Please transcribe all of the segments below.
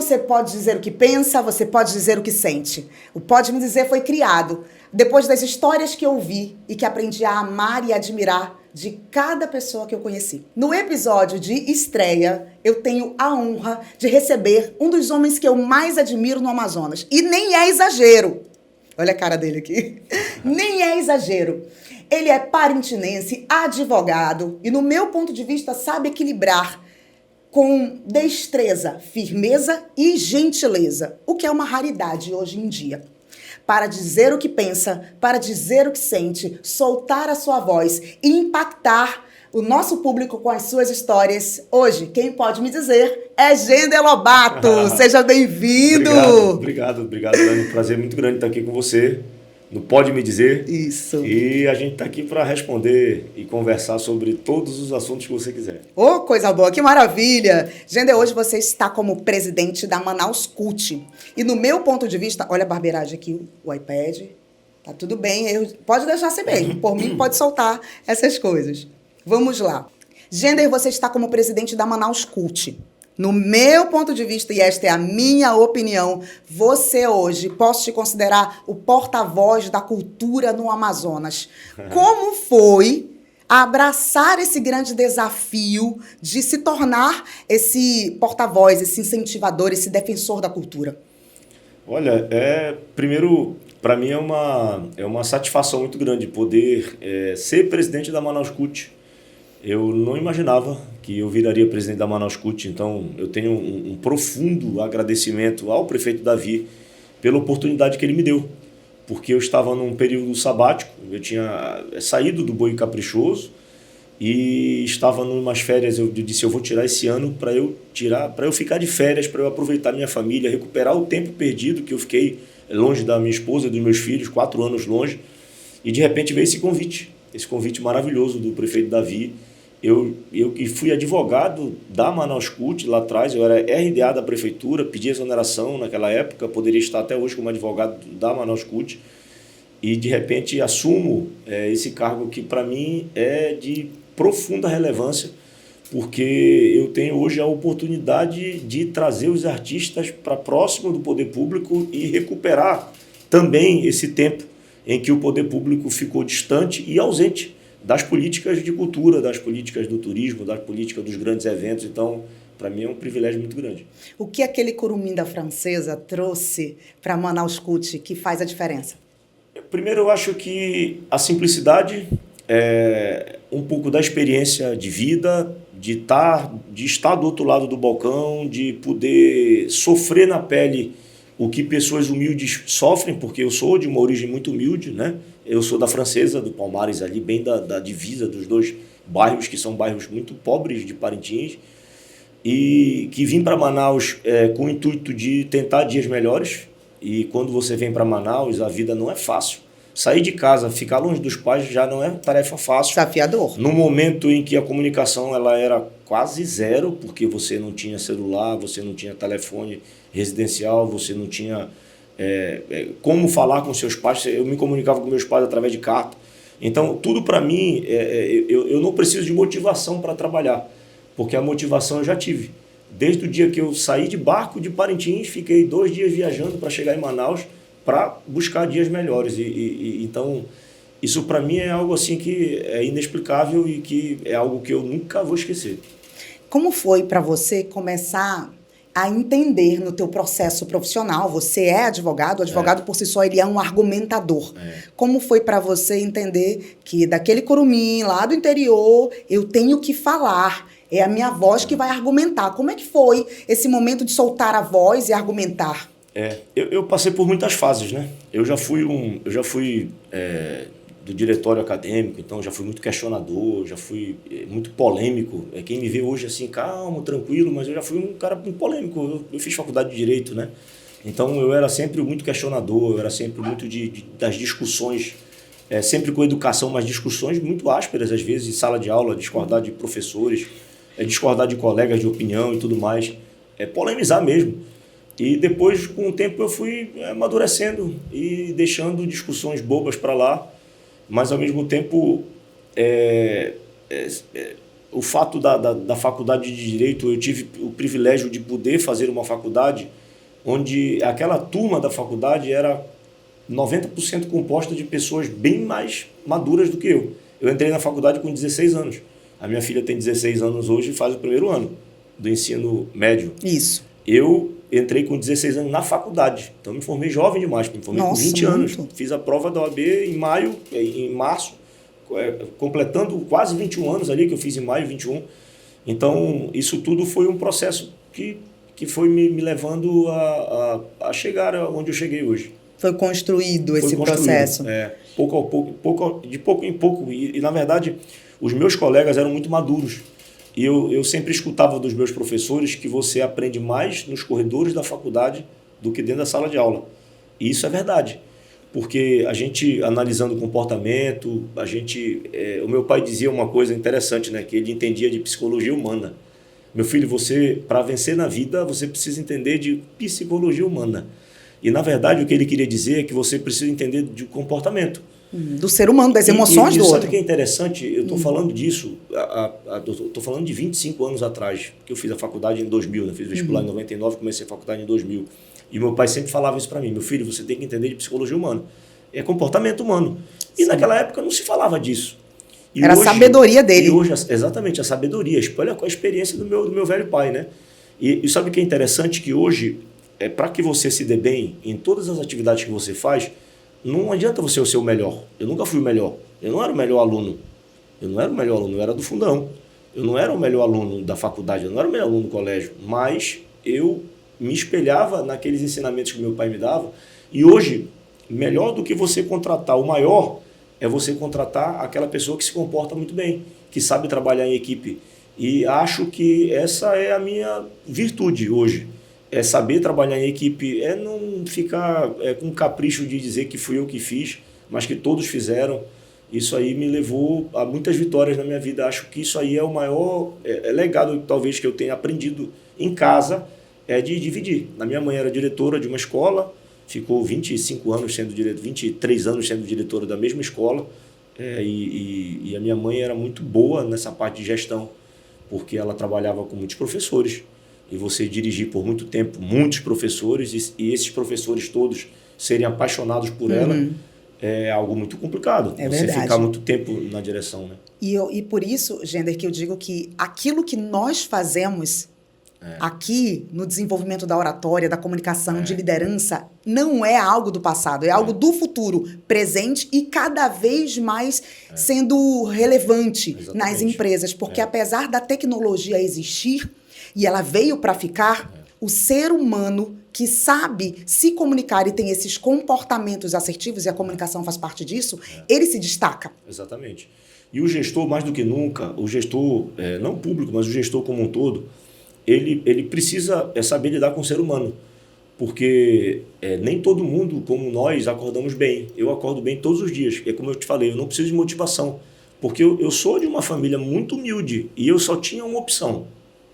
você pode dizer o que pensa, você pode dizer o que sente. O Pode Me Dizer foi criado depois das histórias que eu vi e que aprendi a amar e admirar de cada pessoa que eu conheci. No episódio de estreia, eu tenho a honra de receber um dos homens que eu mais admiro no Amazonas. E nem é exagero. Olha a cara dele aqui. Nem é exagero. Ele é parintinense, advogado e, no meu ponto de vista, sabe equilibrar com destreza, firmeza e gentileza, o que é uma raridade hoje em dia. Para dizer o que pensa, para dizer o que sente, soltar a sua voz e impactar o nosso público com as suas histórias. Hoje, quem pode me dizer é Gender Lobato. Seja bem-vindo. Obrigado, Dani. Um prazer muito grande estar aqui com você. No Pode Me Dizer. Isso. E a gente está aqui para responder e conversar sobre todos os assuntos que você quiser. Oh, coisa boa, que maravilha! Gender, hoje você está como presidente da Manaus CUT. E no meu ponto de vista, olha a barbeiragem aqui, o iPad, tá tudo bem, pode deixar ser bem, por mim pode soltar essas coisas. Vamos lá. Gender, você está como presidente da Manaus CUT. No meu ponto de vista, e esta é a minha opinião, você hoje posso te considerar o porta-voz da cultura no Amazonas. Como foi abraçar esse grande desafio de se tornar esse porta-voz, esse incentivador, esse defensor da cultura? Olha, primeiro, para mim é uma satisfação muito grande poder ser presidente da Manaus CUT. Eu não imaginava que eu viraria presidente da Manaus CUT, então eu tenho um profundo agradecimento ao prefeito Davi pela oportunidade que ele me deu, porque eu estava num período sabático, eu tinha saído do Boi Caprichoso e estava em umas férias. Eu disse, eu vou tirar esse ano para eu ficar de férias, para eu aproveitar minha família, recuperar o tempo perdido que eu fiquei longe da minha esposa e dos meus filhos, 4 anos longe, e de repente veio esse convite maravilhoso do prefeito Davi. Eu que fui advogado da Manaus CUT lá atrás, eu era RDA da prefeitura, pedi exoneração naquela época, poderia estar até hoje como advogado da Manaus CUT, e de repente assumo esse cargo que para mim é de profunda relevância, porque eu tenho hoje a oportunidade de trazer os artistas para próximo do poder público e recuperar também esse tempo em que o poder público ficou distante e ausente das políticas de cultura, das políticas do turismo, das políticas dos grandes eventos. Então, para mim é um privilégio muito grande. O que aquele curumim da francesa trouxe para Manaus CUT que faz a diferença? Primeiro, eu acho que a simplicidade, um pouco da experiência de vida, de estar do outro lado do balcão, de poder sofrer na pele o que pessoas humildes sofrem, porque eu sou de uma origem muito humilde, né? Eu sou da Francesa, do Palmares, ali bem da divisa dos dois bairros, que são bairros muito pobres de Parintins, e que vim para Manaus com o intuito de tentar dias melhores. E quando você vem para Manaus, a vida não é fácil. Sair de casa, ficar longe dos pais já não é tarefa fácil. Desafiador. No momento em que a comunicação ela era quase zero, porque você não tinha celular, você não tinha telefone residencial, você não tinha como falar com seus pais. Eu me comunicava com meus pais através de carta. Então, tudo para mim, eu não preciso de motivação para trabalhar, porque a motivação eu já tive. Desde o dia que eu saí de barco de Parintins, fiquei 2 dias viajando para chegar em Manaus para buscar dias melhores. Então, isso para mim é algo assim que é inexplicável e que é algo que eu nunca vou esquecer. Como foi para você começar a entender no teu processo profissional? Você é advogado, o advogado por si só ele é um argumentador. Como foi para você entender que daquele curumim lá do interior eu tenho que falar? É a minha voz que vai argumentar. Como é que foi esse momento de soltar a voz e argumentar? Eu passei por muitas fases, né? Eu já fui do diretório acadêmico, então já fui muito questionador, já fui muito polêmico. Quem me vê hoje assim, calmo, tranquilo, mas eu já fui um cara muito polêmico. Eu fiz faculdade de Direito, né? Então eu era sempre muito questionador, eu era sempre muito das discussões, sempre com educação, mas discussões muito ásperas, às vezes, em sala de aula, discordar de professores, discordar de colegas de opinião e tudo mais, polemizar mesmo. E depois, com o tempo, eu fui amadurecendo e deixando discussões bobas para lá, mas, ao mesmo tempo, o fato da faculdade de Direito, eu tive o privilégio de poder fazer uma faculdade onde aquela turma da faculdade era 90% composta de pessoas bem mais maduras do que eu. Eu entrei na faculdade com 16 anos. A minha filha tem 16 anos hoje e faz o primeiro ano do ensino médio. Isso. Eu entrei com 16 anos na faculdade. Então, me formei jovem demais. Me formei com 20 anos. Fiz a prova da OAB em março, completando quase 21 anos ali, que eu fiz em maio, 21. Então, isso tudo foi um processo que foi me levando a chegar onde eu cheguei hoje. Foi construído esse processo. De pouco em pouco. E, na verdade, os meus colegas eram muito maduros. E eu sempre escutava dos meus professores que você aprende mais nos corredores da faculdade do que dentro da sala de aula. E isso é verdade. Porque a gente, analisando o comportamento, o meu pai dizia uma coisa interessante, né? Que ele entendia de psicologia humana. Meu filho, para vencer na vida, você precisa entender de psicologia humana. E, na verdade, o que ele queria dizer é que você precisa entender de comportamento. Do ser humano, das emoções do outro. Sabe o que é interessante? Eu estou falando disso, estou falando de 25 anos atrás, que eu fiz a faculdade em 2000, né? Fiz vestibular em 99, comecei a faculdade em 2000. E meu pai sempre falava isso para mim: meu filho, você tem que entender de psicologia humana. É comportamento humano. E naquela época não se falava disso. E era hoje, a sabedoria dele. E hoje, exatamente, a sabedoria. Olha a experiência do meu velho pai, né? E sabe o que é interessante? Que hoje, para que você se dê bem em todas as atividades que você faz, não adianta você ser o melhor. Eu nunca fui o melhor. Eu não era o melhor aluno. Eu era do fundão. Eu não era o melhor aluno da faculdade, eu não era o melhor aluno do colégio. Mas eu me espelhava naqueles ensinamentos que meu pai me dava. E hoje, melhor do que você contratar o maior, é você contratar aquela pessoa que se comporta muito bem, que sabe trabalhar em equipe. E acho que essa é a minha virtude hoje. É saber trabalhar em equipe, é não ficar com capricho de dizer que fui eu que fiz, mas que todos fizeram. Isso aí me levou a muitas vitórias na minha vida. Acho que isso aí é o maior legado, talvez, que eu tenha aprendido em casa, de dividir. A minha mãe era diretora de uma escola, ficou 25 anos sendo 23 anos sendo diretora da mesma escola, e a minha mãe era muito boa nessa parte de gestão, porque ela trabalhava com muitos professores. E você dirigir por muito tempo muitos professores e esses professores todos serem apaixonados por ela é algo muito complicado. É você verdade. Ficar muito tempo na direção, né? E por isso, Gender, que eu digo que aquilo que nós fazemos aqui no desenvolvimento da oratória, da comunicação, de liderança, não é algo do passado, é algo do futuro, presente e cada vez mais sendo relevante nas empresas. Porque apesar da tecnologia existir, e ela veio para ficar, o ser humano que sabe se comunicar e tem esses comportamentos assertivos, e a comunicação faz parte disso, ele se destaca. Exatamente. E o gestor, mais do que nunca, o gestor, não público, mas o gestor como um todo, ele precisa saber lidar com o ser humano. Porque nem todo mundo, como nós, acordamos bem. Eu acordo bem todos os dias. É como eu te falei, eu não preciso de motivação. Porque eu sou de uma família muito humilde e eu só tinha uma opção.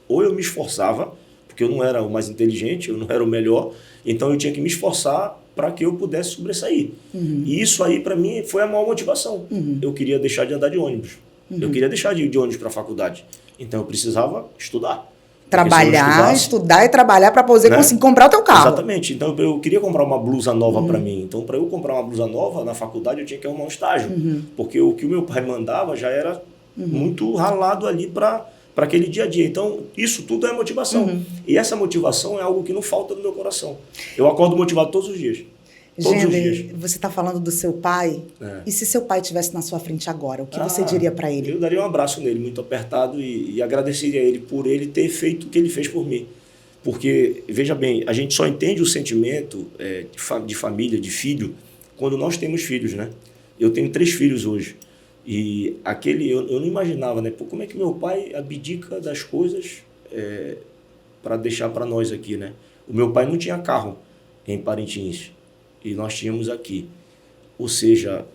Ou eu me esforçava, porque eu não era o mais inteligente, eu não era o melhor, então eu tinha que me esforçar para que eu pudesse sobressair. E isso aí, para mim, foi a maior motivação. Eu queria deixar de andar de ônibus. Eu queria deixar de ir de ônibus para a faculdade. Então eu precisava estudar. Trabalhar, estudar e trabalhar para poder conseguir comprar o teu carro. Exatamente. Então eu queria comprar uma blusa nova para mim. Então, para eu comprar uma blusa nova na faculdade, eu tinha que arrumar um estágio. Porque o que o meu pai mandava já era muito ralado ali para aquele dia a dia. Então, isso tudo é motivação. E essa motivação é algo que não falta no meu coração. Eu acordo motivado todos os dias. Todos os dias. Você está falando do seu pai? E se seu pai estivesse na sua frente agora, o que você diria para ele? Eu daria um abraço nele, muito apertado, e agradeceria a ele por ele ter feito o que ele fez por mim. Porque, veja bem, a gente só entende o sentimento de família, de filho, quando nós temos filhos, né? Eu tenho 3 filhos hoje. E eu não imaginava, né? Pô, como é que meu pai abdica das coisas para deixar para nós aqui, né? O meu pai não tinha carro em Parintins e nós tínhamos aqui. Ou seja,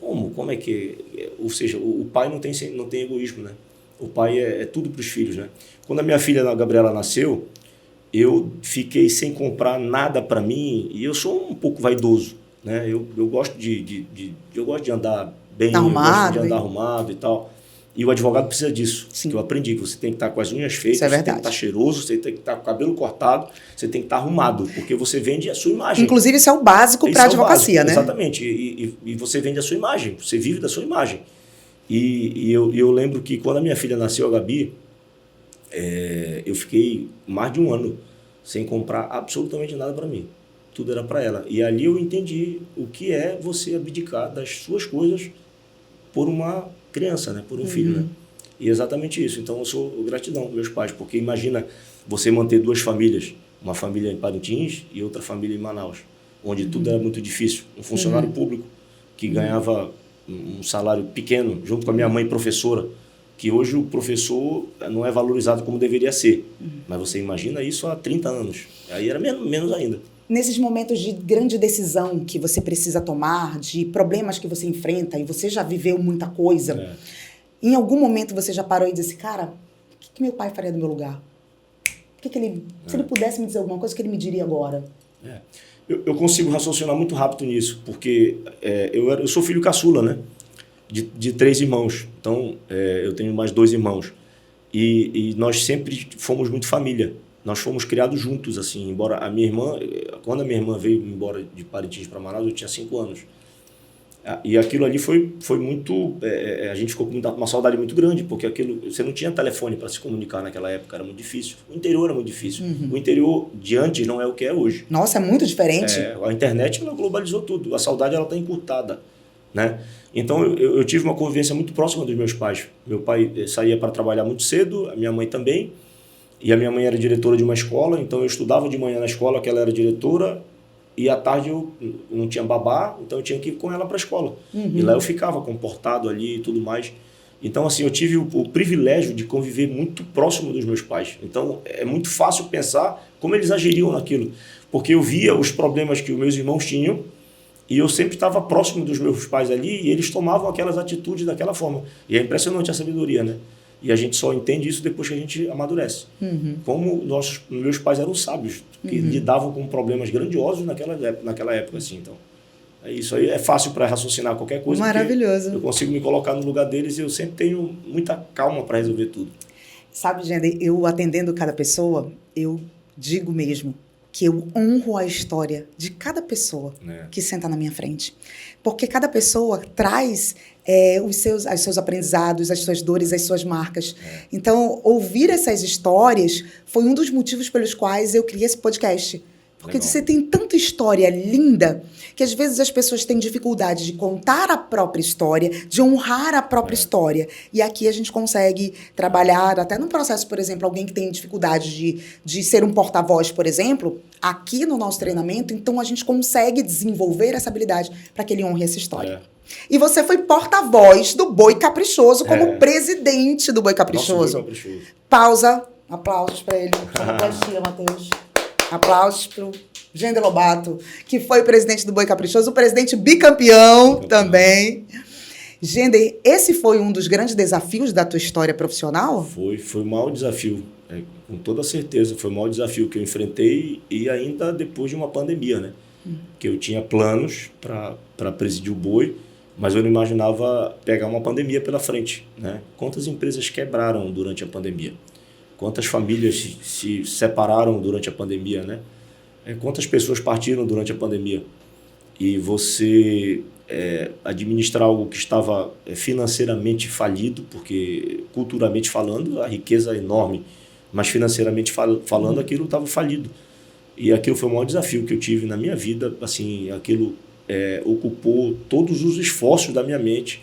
como é que... Ou seja, o pai não tem egoísmo, né? O pai é tudo para os filhos, né? Quando a minha filha, a Gabriela, nasceu, eu fiquei sem comprar nada para mim e eu sou um pouco vaidoso, né? Eu gosto de andar bem, arrumado, eu gosto de andar arrumado e tal. E o advogado precisa disso, Sim. que eu aprendi, que você tem que estar com as unhas feitas, Isso é você tem que verdade. estar cheiroso, você tem que estar com o cabelo cortado, você tem que estar arrumado, porque você vende a sua imagem. Inclusive, isso é o básico para a advocacia, né? Exatamente, e você vende a sua imagem, você vive da sua imagem. E eu lembro que quando a minha filha nasceu, a Gabi, eu fiquei mais de um ano sem comprar absolutamente nada para mim. Tudo era para ela. E ali eu entendi o que é você abdicar das suas coisas por uma criança, né? Por um filho, né? E é exatamente isso. Então eu sou gratidão aos meus pais, porque imagina você manter duas famílias, uma família em Parintins e outra família em Manaus, onde tudo era muito difícil. Um funcionário público que ganhava um salário pequeno, junto com a minha mãe professora, que hoje o professor não é valorizado como deveria ser. Mas você imagina isso há 30 anos. Aí era menos ainda. Nesses momentos de grande decisão que você precisa tomar, de problemas que você enfrenta, e você já viveu muita coisa, em algum momento você já parou e disse, cara, o que meu pai faria no meu lugar? Se ele pudesse me dizer alguma coisa, o que ele me diria agora? Eu consigo raciocinar muito rápido nisso, porque eu sou filho caçula, né? De 3 irmãos. Então, eu tenho mais 2 irmãos. E nós sempre fomos muito família. Nós fomos criados juntos, assim, embora a minha irmã... Quando a minha irmã veio embora de Parintins para Manaus, eu tinha 5 anos. E aquilo ali foi muito... a gente ficou com uma saudade muito grande, porque você não tinha telefone para se comunicar naquela época, era muito difícil. O interior era muito difícil. O interior de antes não é o que é hoje. Nossa, é muito diferente. A internet, ela globalizou tudo. A saudade, ela está encurtada, né? Então, eu tive uma convivência muito próxima dos meus pais. Meu pai saía para trabalhar muito cedo, a minha mãe também. E a minha mãe era diretora de uma escola, então eu estudava de manhã na escola, que ela era diretora, e à tarde eu não tinha babá, então eu tinha que ir com ela para a escola. E lá eu ficava comportado ali e tudo mais. Então, assim, eu tive o privilégio de conviver muito próximo dos meus pais. Então, é muito fácil pensar como eles agiriam naquilo. Porque eu via os problemas que os meus irmãos tinham, e eu sempre estava próximo dos meus pais ali, e eles tomavam aquelas atitudes daquela forma. E é impressionante a sabedoria, né? E a gente só entende isso depois que a gente amadurece. Como meus pais eram sábios, que lidavam com problemas grandiosos naquela época, assim. Então, isso aí é fácil para raciocinar qualquer coisa. Maravilhoso. Eu consigo me colocar no lugar deles e eu sempre tenho muita calma para resolver tudo. Sabe, Gender, eu atendendo cada pessoa, eu digo mesmo que eu honro a história de cada pessoa que senta na minha frente. Porque cada pessoa traz os seus aprendizados, as suas dores, as suas marcas. Então, ouvir essas histórias foi um dos motivos pelos quais eu criei esse podcast. Porque você tem tanta história linda que às vezes as pessoas têm dificuldade de contar a própria história, de honrar a própria história. E aqui a gente consegue trabalhar até num processo, por exemplo, alguém que tem dificuldade de ser um porta-voz, por exemplo, aqui no nosso treinamento, então a gente consegue desenvolver essa habilidade para que ele honre essa história. E você foi porta-voz do Boi Caprichoso como presidente do Boi Caprichoso. Nossa, Boi Caprichoso. Pausa. Aplausos para ele. Matheus. Aplausos para o Gender Lobato, que foi presidente do Boi Caprichoso, o presidente bicampeão também. Gender, esse foi um dos grandes desafios da tua história profissional? Foi o maior desafio, com toda certeza. Foi o maior desafio que eu enfrentei e ainda depois de uma pandemia, né? Que eu tinha planos para presidir o Boi, mas eu não imaginava pegar uma pandemia pela frente, né? Quantas empresas quebraram durante a pandemia? Quantas famílias se separaram durante a pandemia, né? Quantas pessoas partiram durante a pandemia? E você administrar algo que estava financeiramente falido, porque culturalmente falando, a riqueza é enorme, mas financeiramente falando, aquilo estava falido. E aquilo foi o maior desafio que eu tive na minha vida. Assim, aquilo ocupou todos os esforços da minha mente.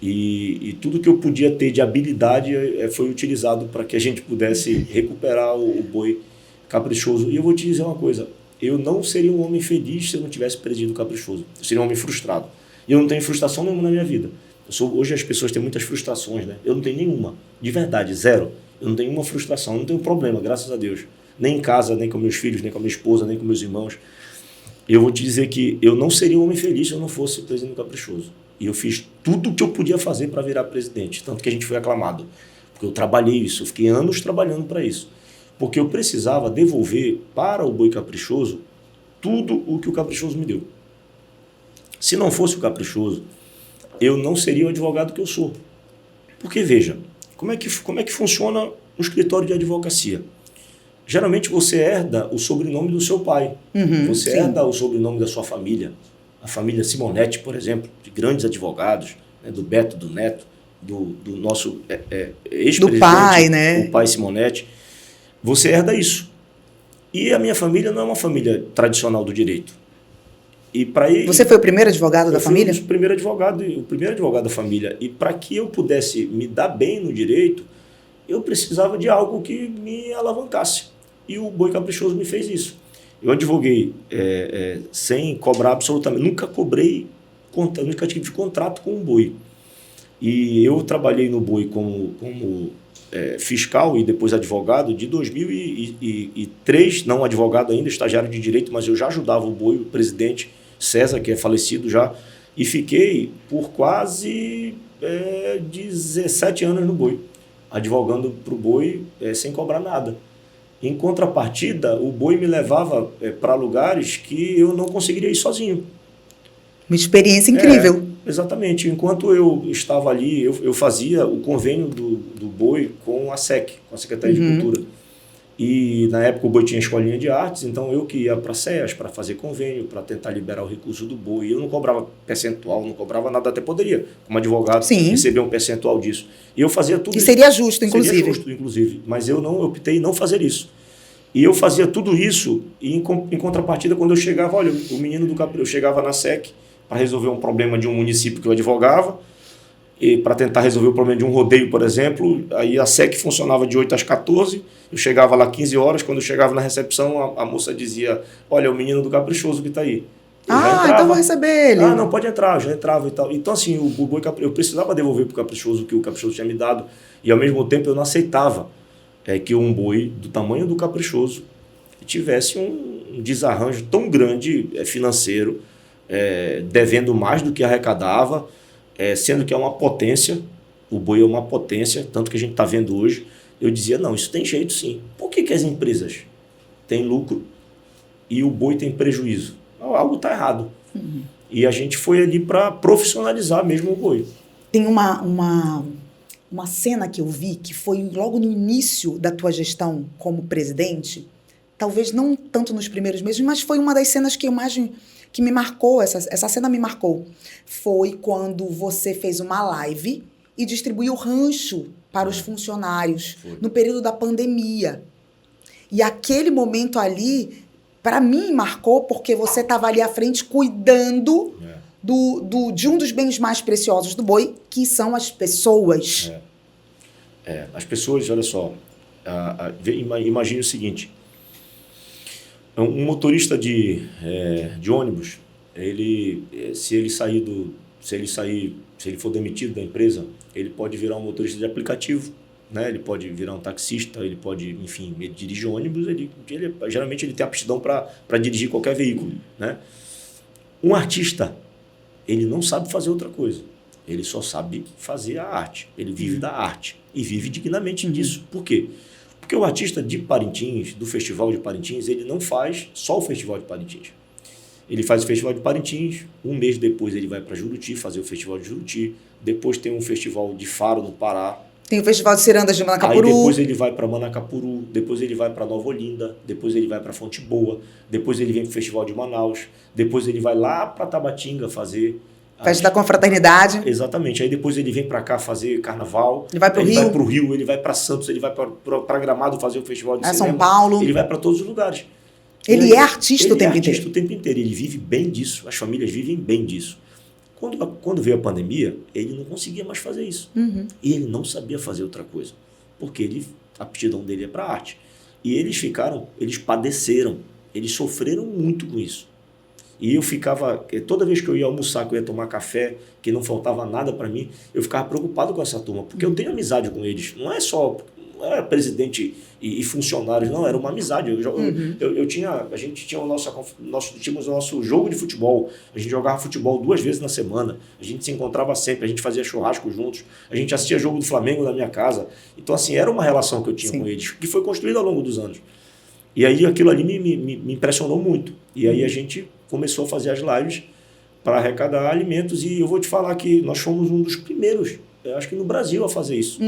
E tudo que eu podia ter de habilidade foi utilizado para que a gente pudesse recuperar o Boi Caprichoso. E eu vou te dizer uma coisa, eu não seria um homem feliz se eu não tivesse presidido o Caprichoso. Eu seria um homem frustrado. E eu não tenho frustração nenhuma na minha vida. Hoje as pessoas têm muitas frustrações, né? Eu não tenho nenhuma, de verdade, zero. Eu não tenho nenhuma frustração, eu não tenho problema, graças a Deus. Nem em casa, nem com meus filhos, nem com a minha esposa, nem com meus irmãos. Eu vou te dizer que eu não seria um homem feliz se eu não fosse presidente do Caprichoso. E eu fiz tudo o que eu podia fazer para virar presidente, tanto que a gente foi aclamado. Porque eu trabalhei isso, eu fiquei anos trabalhando para isso. Porque eu precisava devolver para o Boi Caprichoso tudo o que o Caprichoso me deu. Se não fosse o Caprichoso, eu não seria o advogado que eu sou. Porque, veja, como é que funciona um escritório de advocacia? Geralmente você herda o sobrenome do seu pai, você sim. herda o sobrenome da sua família. A família Simonetti, por exemplo, de grandes advogados, né, do Beto, do Neto, do nosso ex-presidente, do pai, né? o pai Simonetti. Você herda isso. E a minha família não é uma família tradicional do direito. E para ele, você foi o primeiro advogado da família? Eu fui o primeiro advogado da família. E para que eu pudesse me dar bem no direito, eu precisava de algo que me alavancasse. E o Boi Caprichoso me fez isso. Eu advoguei sem cobrar absolutamente. Nunca tive contrato com o Boi. E eu trabalhei no Boi como fiscal e depois advogado de 2003, não advogado ainda, estagiário de direito, mas eu já ajudava o Boi, o presidente César, que é falecido já, e fiquei por quase 17 anos no Boi, advogando para o Boi sem cobrar nada. Em contrapartida, o Boi me levava para lugares que eu não conseguiria ir sozinho. Uma experiência incrível. Exatamente. Enquanto eu estava ali, eu fazia o convênio do Boi com a SEC, com a Secretaria de Cultura. E na época o Boi tinha escolinha de artes, então eu que ia para a SEAS para fazer convênio, para tentar liberar o recurso do Boi. Eu não cobrava percentual, não cobrava nada, até poderia, como advogado, receber um percentual disso. E eu fazia tudo isso. E seria justo, inclusive. Seria justo, inclusive. Mas eu optei em não fazer isso. E eu fazia tudo isso, e em contrapartida, quando eu chegava, olha, o menino do Caprichoso, eu chegava na SEC para resolver um problema de um município que eu advogava, e para tentar resolver o problema de um rodeio, por exemplo, aí a SEC funcionava de 8 às 14, eu chegava lá 15 horas, quando eu chegava na recepção, a moça dizia, olha, é o menino do Caprichoso que está aí. Então vou receber ele. Não, pode entrar, já entrava e tal. Então, assim, o Boi eu precisava devolver para o Caprichoso o que o Caprichoso tinha me dado, e ao mesmo tempo eu não aceitava que um Boi do tamanho do Caprichoso tivesse um desarranjo tão grande financeiro, devendo mais do que arrecadava, sendo que é uma potência, o Boi é uma potência, tanto que a gente está vendo hoje. Eu dizia, não, isso tem jeito sim. Por que as empresas têm lucro e o Boi tem prejuízo? Algo está errado. E a gente foi ali para profissionalizar mesmo o Boi. Tem uma cena que eu vi, que foi logo no início da tua gestão como presidente, talvez não tanto nos primeiros meses, mas foi uma das cenas que que me marcou, essa cena me marcou. Foi quando você fez uma live e distribuiu rancho para os funcionários no período da pandemia. E aquele momento ali, para mim, marcou porque você estava ali à frente cuidando de um dos bens mais preciosos do Boi, que são as pessoas. As pessoas, olha só, imagine o seguinte, um motorista de ônibus, se ele for demitido da empresa, ele pode virar um motorista de aplicativo, né? Ele pode virar um taxista, ele pode, enfim, ele dirige ônibus, geralmente ele tem aptidão para dirigir qualquer veículo, né? Um artista, ele não sabe fazer outra coisa, ele só sabe fazer a arte, ele vive da arte e vive dignamente disso. Por quê? Porque o artista de Parintins, do Festival de Parintins, ele não faz só o Festival de Parintins. Ele faz o Festival de Parintins, um mês depois ele vai para Juruti fazer o Festival de Juruti, depois tem um festival de Faro no Pará. Tem o Festival de Cirandas de Manacapuru. Aí depois ele vai para Manacapuru, depois ele vai para Nova Olinda, depois ele vai para Fonte Boa, depois ele vem para o Festival de Manaus, depois ele vai lá para Tabatinga fazer... Festa da Confraternidade. Exatamente. Aí depois ele vem para cá fazer carnaval. Ele vai para o Rio. Ele vai para o Rio, ele vai para Santos, ele vai para Gramado fazer o festival de cinema. São Paulo. Ele vai para todos os lugares. Ele é artista o tempo inteiro. Ele é artista o tempo inteiro. Ele vive bem disso. As famílias vivem bem disso. Quando veio a pandemia, ele não conseguia mais fazer isso. E ele não sabia fazer outra coisa. Porque a aptidão dele é para a arte. E eles padeceram. Eles sofreram muito com isso. E eu ficava, toda vez que eu ia almoçar, que eu ia tomar café, que não faltava nada para mim, eu ficava preocupado com essa turma, porque eu tenho amizade com eles. Não era presidente e funcionários, não, era uma amizade. A gente tinha tínhamos o nosso jogo de futebol, a gente jogava futebol 2 vezes na semana, a gente se encontrava sempre, a gente fazia churrasco juntos, a gente assistia jogo do Flamengo na minha casa. Então, assim, era uma relação que eu tinha com eles, que foi construída ao longo dos anos. E aí aquilo ali me impressionou muito. E aí a gente começou a fazer as lives para arrecadar alimentos. E eu vou te falar que nós fomos um dos primeiros eu acho que no Brasil, a fazer isso.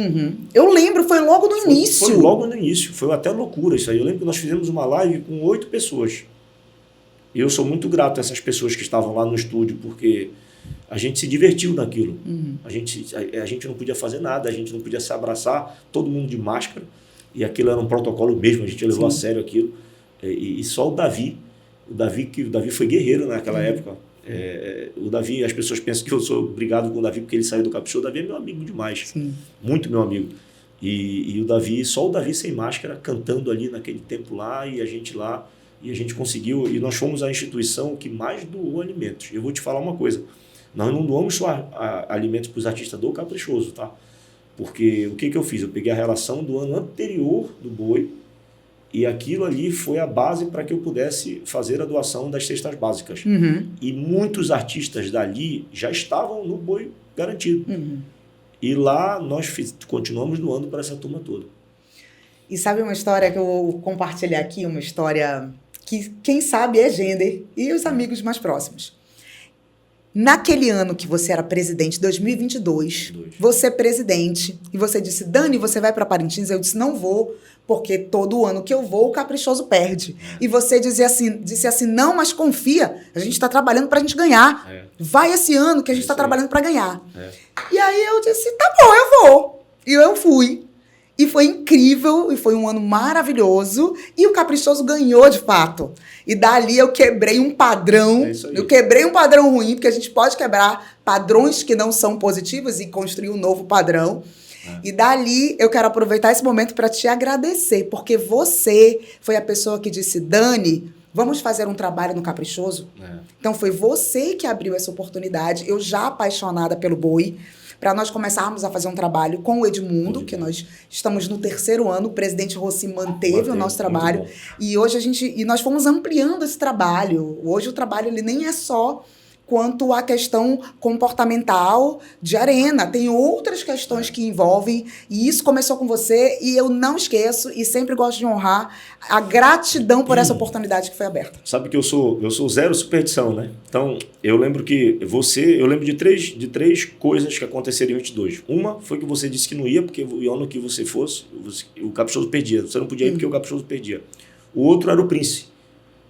Eu lembro, foi logo no início. Foi logo no início, foi até loucura isso aí. Eu lembro que nós fizemos uma live com 8 pessoas. E eu sou muito grato a essas pessoas que estavam lá no estúdio, porque a gente se divertiu naquilo. A gente não podia fazer nada, a gente não podia se abraçar, todo mundo de máscara. E aquilo era um protocolo mesmo, a gente levou a sério aquilo. E só o Davi foi guerreiro naquela época. O Davi, as pessoas pensam que eu sou brigado com o Davi porque ele saiu do Caprichoso. O Davi é meu amigo demais, muito meu amigo. E o Davi, só o Davi sem máscara, cantando ali naquele tempo lá, e a gente lá, e a gente conseguiu, e nós fomos a instituição que mais doou alimentos. Eu vou te falar uma coisa, nós não doamos só alimentos para os artistas do Caprichoso, tá? Porque o que eu fiz? Eu peguei a relação do ano anterior do boi, e aquilo ali foi a base para que eu pudesse fazer a doação das cestas básicas. E muitos artistas dali já estavam no boi garantido. E lá nós continuamos doando para essa turma toda. E sabe uma história que eu vou compartilhar aqui? Uma história que quem sabe é Gender e os amigos mais próximos. Naquele ano que você era presidente, 2022, você presidente, e você disse, Dani, você vai para Parintins? Eu disse, não vou, porque todo ano que eu vou, o Caprichoso perde. E você disse assim, não, mas confia, a gente está trabalhando para a gente ganhar. Vai esse ano que a gente está trabalhando para ganhar. E aí eu disse, tá bom, eu vou. E eu fui. E foi incrível, e foi um ano maravilhoso, e o Caprichoso ganhou de fato. E dali eu quebrei um padrão, eu quebrei um padrão ruim, porque a gente pode quebrar padrões que não são positivos e construir um novo padrão. E dali eu quero aproveitar esse momento para te agradecer, porque você foi a pessoa que disse, Dani, vamos fazer um trabalho no Caprichoso? Então foi você que abriu essa oportunidade, eu já apaixonada pelo boi, para nós começarmos a fazer um trabalho com o Edmundo, que nós estamos no 3º ano, o presidente Rossi manteve o nosso trabalho, e hoje nós fomos ampliando esse trabalho. Hoje o trabalho ele nem é só quanto à questão comportamental de arena. Tem outras questões que envolvem, e isso começou com você, e eu não esqueço, e sempre gosto de honrar a gratidão por essa oportunidade que foi aberta. Sabe que eu sou zero superstição, né? Então, eu lembro que eu lembro de três coisas que aconteceram em 22. Uma foi que você disse que não ia, porque o ano que você fosse, o Caprichoso perdia. Você não podia ir porque o Caprichoso perdia. O outro era o Prince.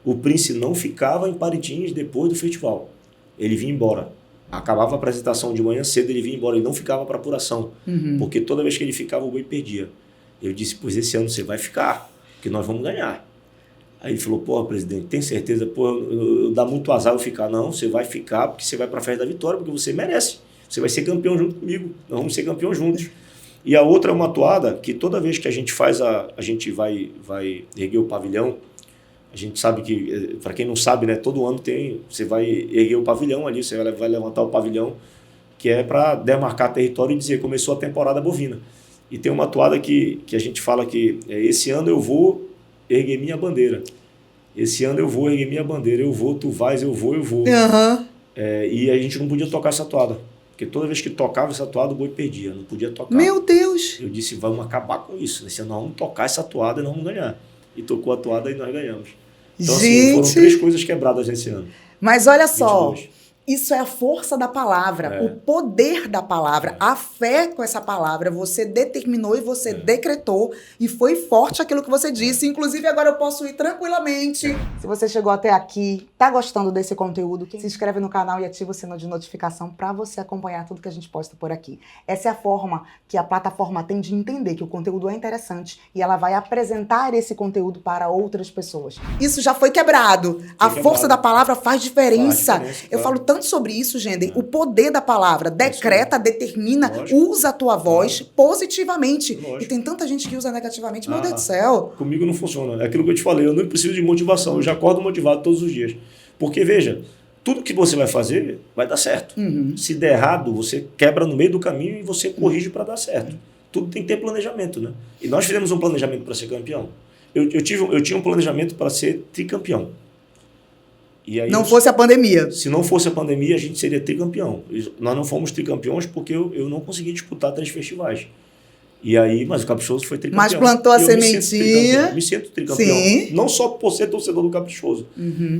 O Prince não ficava em Parintins depois do festival. Ele vinha embora. Acabava a apresentação de manhã cedo, ele vinha embora. Ele não ficava para apuração. Porque toda vez que ele ficava, o boi perdia. Eu disse, pois esse ano você vai ficar, porque nós vamos ganhar. Aí ele falou, pô, presidente, tem certeza? Pô, dá muito azar eu ficar. Não, você vai ficar porque você vai para a festa da vitória, porque você merece. Você vai ser campeão junto comigo. Nós vamos ser campeão juntos. E a outra é uma toada que toda vez que a gente faz, a gente vai erguer o pavilhão. A gente sabe que, para quem não sabe, né, todo ano você vai erguer o pavilhão ali, você vai levantar o pavilhão, que é para demarcar território e dizer começou a temporada bovina. E tem uma toada que a gente fala que esse ano eu vou erguer minha bandeira. Esse ano eu vou erguer minha bandeira. Eu vou, tu vais, eu vou, eu vou. E a gente não podia tocar essa toada. Porque toda vez que tocava essa toada, o boi perdia. Não podia tocar. Meu Deus! Eu disse, vamos acabar com isso. Esse ano nós vamos tocar essa toada e nós vamos ganhar. E tocou a toada e nós ganhamos. Então, assim, foram 3 coisas quebradas nesse ano. Mas olha só, isso é a força da palavra, o poder da palavra, a fé com essa palavra. Você determinou e você decretou, e foi forte aquilo que você disse. Inclusive, agora eu posso ir tranquilamente. Se você chegou até aqui, tá gostando desse conteúdo, se inscreve no canal e ativa o sino de notificação para você acompanhar tudo que a gente posta por aqui. Essa é a forma que a plataforma tem de entender que o conteúdo é interessante e ela vai apresentar esse conteúdo para outras pessoas. Isso já foi quebrado. A força da palavra faz diferença. Eu falo tanto sobre isso, Gender, o poder da palavra. Decreta, determina, usa a tua voz positivamente. E tem tanta gente que usa negativamente, meu Deus do céu. Comigo não funciona. É aquilo que eu te falei, eu não preciso de motivação, eu já acordo motivado todos os dias. Porque, veja, tudo que você vai fazer vai dar certo. Se der errado, você quebra no meio do caminho e você corrige para dar certo. Tudo tem que ter planejamento, né? E nós fizemos um planejamento para ser campeão. Eu tinha um planejamento para ser tricampeão. E aí, não fosse a pandemia. Se não fosse a pandemia, a gente seria tricampeão. Nós não fomos tricampeões porque eu não consegui disputar 3 festivais. E aí, mas o Caprichoso foi tricampeão. Mas plantou a sementinha. Me sinto tricampeão. Sim. Não só por ser torcedor do Caprichoso,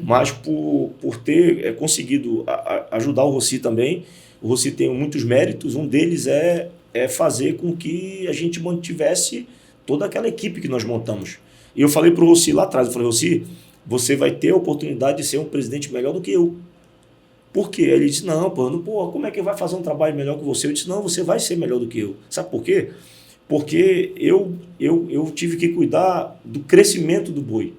mas por ter conseguido ajudar o Rossi também. O Rossi tem muitos méritos. Um deles é fazer com que a gente mantivesse toda aquela equipe que nós montamos. E eu falei para o Rossi lá atrás, eu falei, Rossi, você vai ter a oportunidade de ser um presidente melhor do que eu. Por quê? Ele disse, não, como é que vai fazer um trabalho melhor que você? Eu disse, não, você vai ser melhor do que eu. Sabe por quê? Porque eu tive que cuidar do crescimento do boi.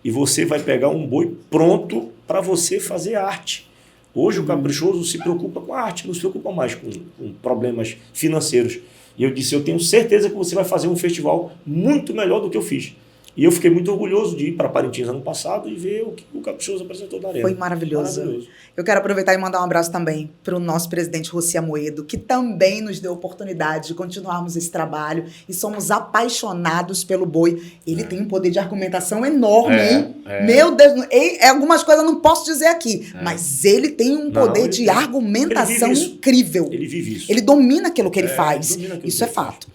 E você vai pegar um boi pronto para você fazer arte. Hoje o caprichoso se preocupa com a arte, não se preocupa mais com problemas financeiros. E eu disse, eu tenho certeza que você vai fazer um festival muito melhor do que eu fiz. E eu fiquei muito orgulhoso de ir para Parintins ano passado e ver o que o Caprichoso apresentou na arena. Foi maravilhoso. Eu quero aproveitar e mandar um abraço também para o nosso presidente Rossi Amoedo, que também nos deu a oportunidade de continuarmos esse trabalho e somos apaixonados pelo boi. Ele tem um poder de argumentação enorme, hein? Meu Deus, algumas coisas eu não posso dizer aqui, mas ele tem um poder de argumentação incrível. Ele vive isso. Ele domina aquilo que ele faz. Isso é fato.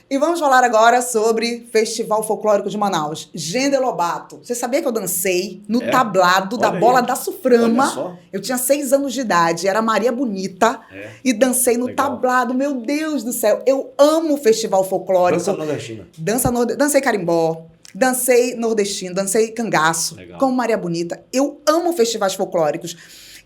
E vamos falar agora sobre Festival Folclórico de Manaus. Gênero Lobato. Você sabia que eu dancei no tablado da Bola da Suframa? Eu tinha 6 anos de idade, era Maria Bonita, e dancei no tablado. Meu Deus do céu, eu amo o Festival Folclórico. Dança nordestina. Dancei carimbó, dancei nordestino, dancei cangaço, com Maria Bonita. Eu amo festivais folclóricos.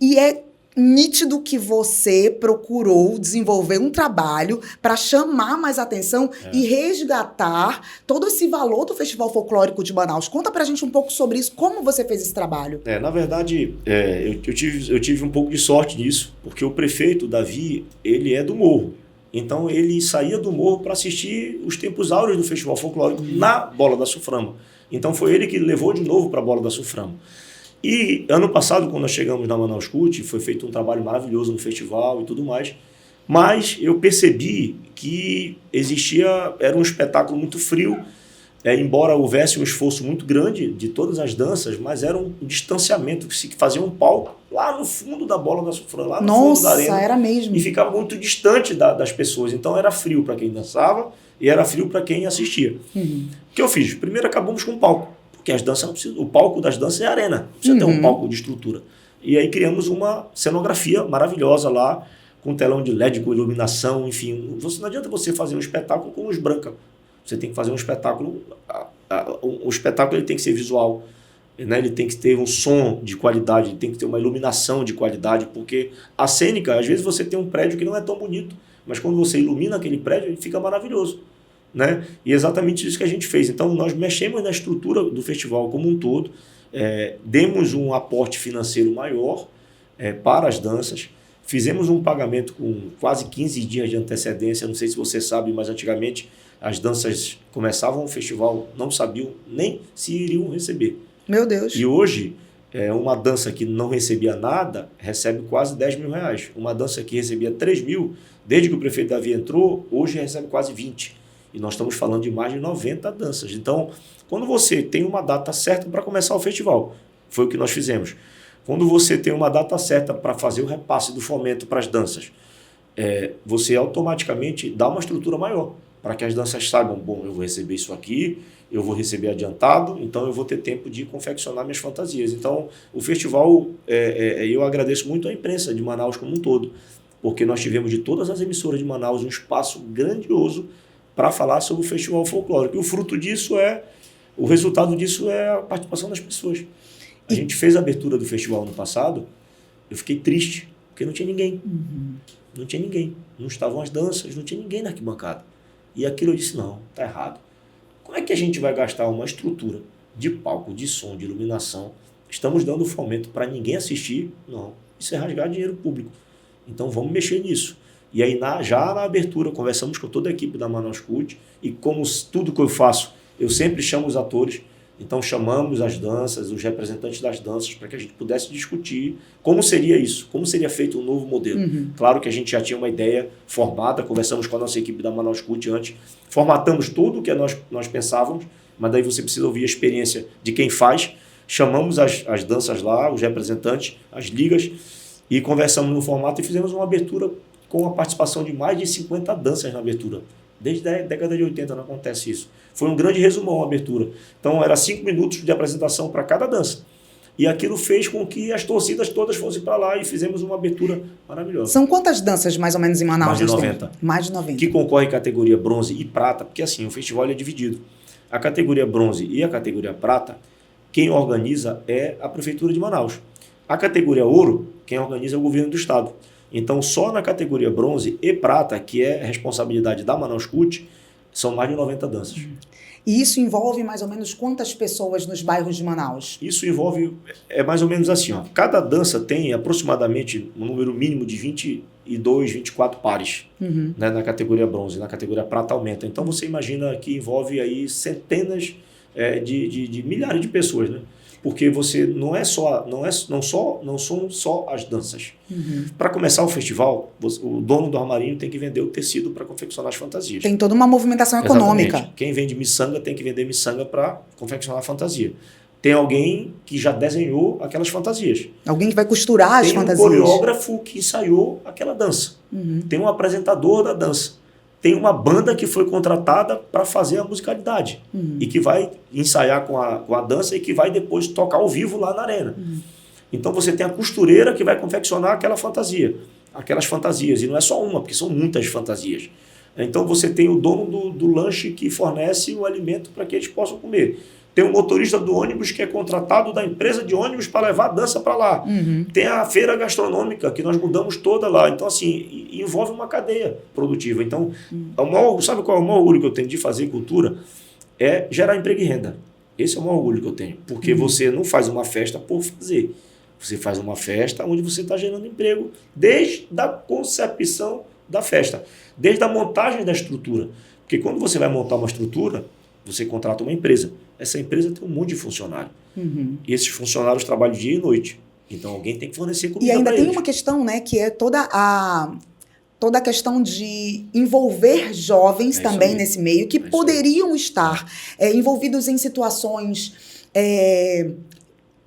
E é nítido que você procurou desenvolver um trabalho para chamar mais atenção e resgatar todo esse valor do Festival Folclórico de Manaus. Conta pra gente um pouco sobre isso, como você fez esse trabalho. Na verdade, eu tive um pouco de sorte nisso, porque o prefeito, Davi, ele é do Morro. Então ele saía do Morro para assistir os tempos áureos do Festival Folclórico na Bola da Suframa. Então foi ele que levou de novo para a Bola da Suframa. E ano passado, quando nós chegamos na Manaus Cult, foi feito um trabalho maravilhoso no festival e tudo mais, mas eu percebi que era um espetáculo muito frio, embora houvesse um esforço muito grande de todas as danças, mas era um distanciamento, que se fazia um palco lá no fundo da Bola da Suframa, lá no fundo da arena. Nossa, era mesmo. E ficava muito distante das pessoas, então era frio para quem dançava e era frio para quem assistia. O que eu fiz? Primeiro acabamos com o palco. Porque as danças não precisam, o palco das danças é a arena, não precisa ter um palco de estrutura. E aí criamos uma cenografia maravilhosa lá, com telão de LED, com iluminação, enfim. Não adianta você fazer um espetáculo com luz branca. Você tem que fazer um espetáculo, o espetáculo ele tem que ser visual, né? Ele tem que ter um som de qualidade, ele tem que ter uma iluminação de qualidade, porque a cênica, às vezes você tem um prédio que não é tão bonito, mas quando você ilumina aquele prédio, ele fica maravilhoso. Né? E é exatamente isso que a gente fez. Então, nós mexemos na estrutura do festival como um todo, demos um aporte financeiro maior para as danças, fizemos um pagamento com quase 15 dias de antecedência. Não sei se você sabe, mas antigamente as danças começavam o festival, não sabiam nem se iriam receber. Meu Deus! E hoje, uma dança que não recebia nada, recebe quase 10 mil reais. Uma dança que recebia 3 mil, desde que o prefeito Davi entrou, hoje recebe quase 20. E nós estamos falando de mais de 90 danças. Então, quando você tem uma data certa para começar o festival, foi o que nós fizemos. Quando você tem uma data certa para fazer o repasse do fomento para as danças, você automaticamente dá uma estrutura maior, para que as danças saibam, bom, eu vou receber isso aqui, eu vou receber adiantado, então eu vou ter tempo de confeccionar minhas fantasias. Então, o festival, eu agradeço muito à imprensa de Manaus como um todo, porque nós tivemos de todas as emissoras de Manaus um espaço grandioso para falar sobre o Festival Folclórico. E o resultado disso é a participação das pessoas. A gente fez a abertura do festival ano passado, eu fiquei triste, porque não tinha ninguém. Não tinha ninguém. Não estavam as danças, não tinha ninguém na arquibancada. E aquilo eu disse, não, tá errado. Como é que a gente vai gastar uma estrutura de palco, de som, de iluminação? Estamos dando fomento para ninguém assistir? Não. Isso é rasgar dinheiro público. Então vamos mexer nisso. E aí, já na abertura, conversamos com toda a equipe da Manaus Cult, e como tudo que eu faço, eu sempre chamo os atores, então chamamos as danças, os representantes das danças, para que a gente pudesse discutir como seria isso, como seria feito um novo modelo. Claro que a gente já tinha uma ideia formada, conversamos com a nossa equipe da Manaus Cult antes, formatamos tudo o que nós pensávamos, mas daí você precisa ouvir a experiência de quem faz, chamamos as danças lá, os representantes, as ligas, e conversamos no formato e fizemos uma abertura com a participação de mais de 50 danças na abertura. Desde a década de 80 não acontece isso. Foi um grande resumão a abertura. Então, era 5 minutos de apresentação para cada dança. E aquilo fez com que as torcidas todas fossem para lá e fizemos uma abertura maravilhosa. São quantas danças, mais ou menos, em Manaus? Mais de 90. Mais de 90. Que concorre categoria bronze e prata, porque assim, o festival é dividido. A categoria bronze e a categoria prata, quem organiza é a Prefeitura de Manaus. A categoria ouro, quem organiza é o governo do estado. Então, só na categoria bronze e prata, que é responsabilidade da Manaus CUT, são mais de 90 danças. E isso envolve mais ou menos quantas pessoas nos bairros de Manaus? Isso envolve, mais ou menos assim, ó, cada dança tem aproximadamente um número mínimo de 22, 24 pares, né, na categoria bronze, na categoria prata aumenta. Então você imagina que envolve aí centenas de milhares de pessoas, né? Porque você não são só as danças. Para começar o festival, o dono do armarinho tem que vender o tecido para confeccionar as fantasias. Tem toda uma movimentação econômica. Exatamente. Quem vende miçanga tem que vender miçanga para confeccionar a fantasia. Tem alguém que já desenhou aquelas fantasias. Alguém que vai costurar as fantasias. Tem um coreógrafo que ensaiou aquela dança. Tem um apresentador da dança. Tem uma banda que foi contratada para fazer a musicalidade e que vai ensaiar com a dança e que vai depois tocar ao vivo lá na arena. Então você tem a costureira que vai confeccionar aquela fantasia, aquelas fantasias. E não é só uma, porque são muitas fantasias. Então você tem o dono do lanche que fornece o alimento para que eles possam comer. Tem o motorista do ônibus que é contratado da empresa de ônibus para levar a dança para lá. Tem a feira gastronômica que nós mudamos toda lá. Então, assim, envolve uma cadeia produtiva. Então, sabe qual é o maior orgulho que eu tenho de fazer cultura? É gerar emprego e renda. Esse é o maior orgulho que eu tenho. Porque você não faz uma festa por fazer. Você faz uma festa onde você está gerando emprego desde a concepção da festa, desde a montagem da estrutura. Porque quando você vai montar uma estrutura, você contrata uma empresa. Essa empresa tem um monte de funcionário. E esses funcionários trabalham dia e noite. Então alguém tem que fornecer comida. E ainda tem eles. uma questão, né, que é toda a questão de envolver jovens também nesse meio que poderiam estar envolvidos em situações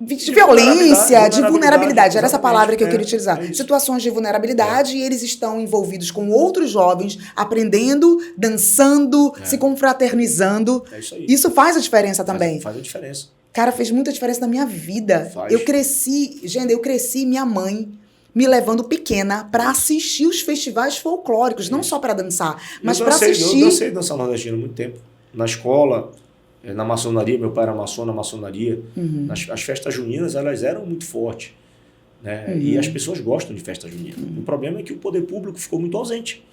de violência, de vulnerabilidade. Era essa palavra que eu queria utilizar. Situações de vulnerabilidade e eles estão envolvidos com outros jovens, aprendendo, dançando, se confraternizando. É isso aí. Isso faz a diferença também. Faz a diferença. Cara, fez muita diferença na minha vida. Faz. Eu cresci, minha mãe me levando pequena para assistir os festivais folclóricos, não só para dançar, mas para assistir. Eu dancei dança nordestina há muito tempo. Na escola, na maçonaria, meu pai era maçom na maçonaria. As festas juninas, elas eram muito fortes. Né? E as pessoas gostam de festa junina. O problema é que o poder público ficou muito ausente.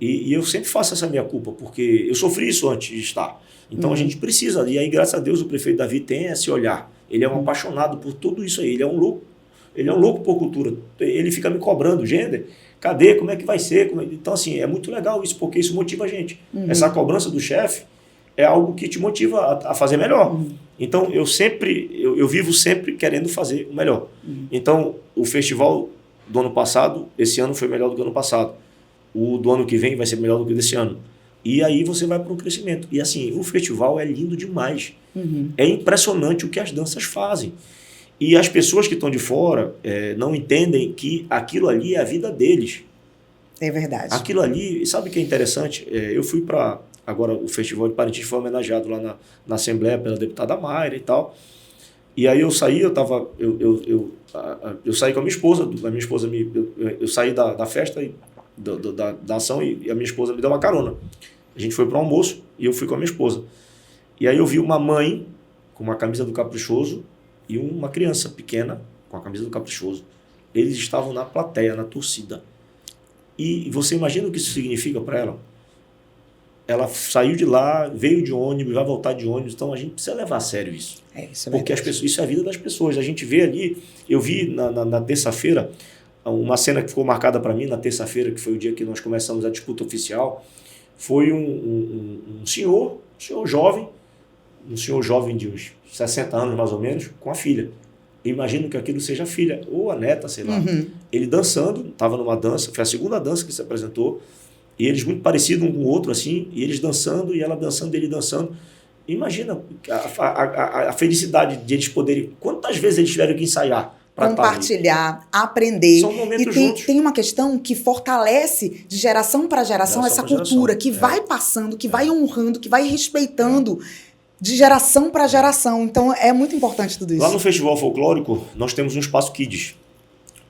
E eu sempre faço essa minha culpa, porque eu sofri isso antes de estar. Então a gente precisa, e aí graças a Deus o prefeito Davi tem esse olhar. Ele é um apaixonado por tudo isso aí, ele é um louco por cultura. Ele fica me cobrando, Gender, cadê, como é que vai ser? Então assim, é muito legal isso, porque isso motiva a gente. Essa cobrança do chefe é algo que te motiva a fazer melhor. Então eu vivo sempre querendo fazer o melhor. Então o festival do ano passado, esse ano foi melhor do que o ano passado. O do ano que vem vai ser melhor do que o desse ano. E aí você vai para um crescimento. E assim, o festival é lindo demais. É impressionante o que as danças fazem. E as pessoas que estão de fora não entendem que aquilo ali é a vida deles. É verdade. Aquilo ali, sabe o que é interessante? Eu fui para... Agora o Festival de Parintins foi homenageado lá na Assembleia pela deputada Mayra e tal. E aí eu saí, eu saí com a minha esposa, eu saí da festa, da ação, e a minha esposa me deu uma carona. A gente foi para um almoço e eu fui com a minha esposa. E aí eu vi uma mãe com uma camisa do Caprichoso e uma criança pequena com a camisa do Caprichoso. Eles estavam na plateia, na torcida. E você imagina o que isso significa para ela? Ela saiu de lá, veio de ônibus, vai voltar de ônibus. Então a gente precisa levar a sério isso. Isso é porque isso é a vida das pessoas. A gente vê ali, eu vi na terça-feira, uma cena que ficou marcada para mim na terça-feira, que foi o dia que nós começamos a disputa oficial. Foi um senhor jovem de uns 60 anos mais ou menos, com a filha. Eu imagino que aquilo seja a filha, ou a neta, sei lá. Ele dançando, estava numa dança, foi a segunda dança que se apresentou, e eles muito parecidos um com o outro, assim, e eles dançando, e ela dançando, ele dançando. Imagina a felicidade de eles poderem... Quantas vezes eles tiveram que ensaiar? Compartilhar, aprender. São momentos e juntos. Tem uma questão que fortalece de geração para geração essa cultura que vai passando, que vai honrando, que vai respeitando. de geração para geração. Então, é muito importante tudo isso. Lá no Festival Folclórico, nós temos um espaço Kids.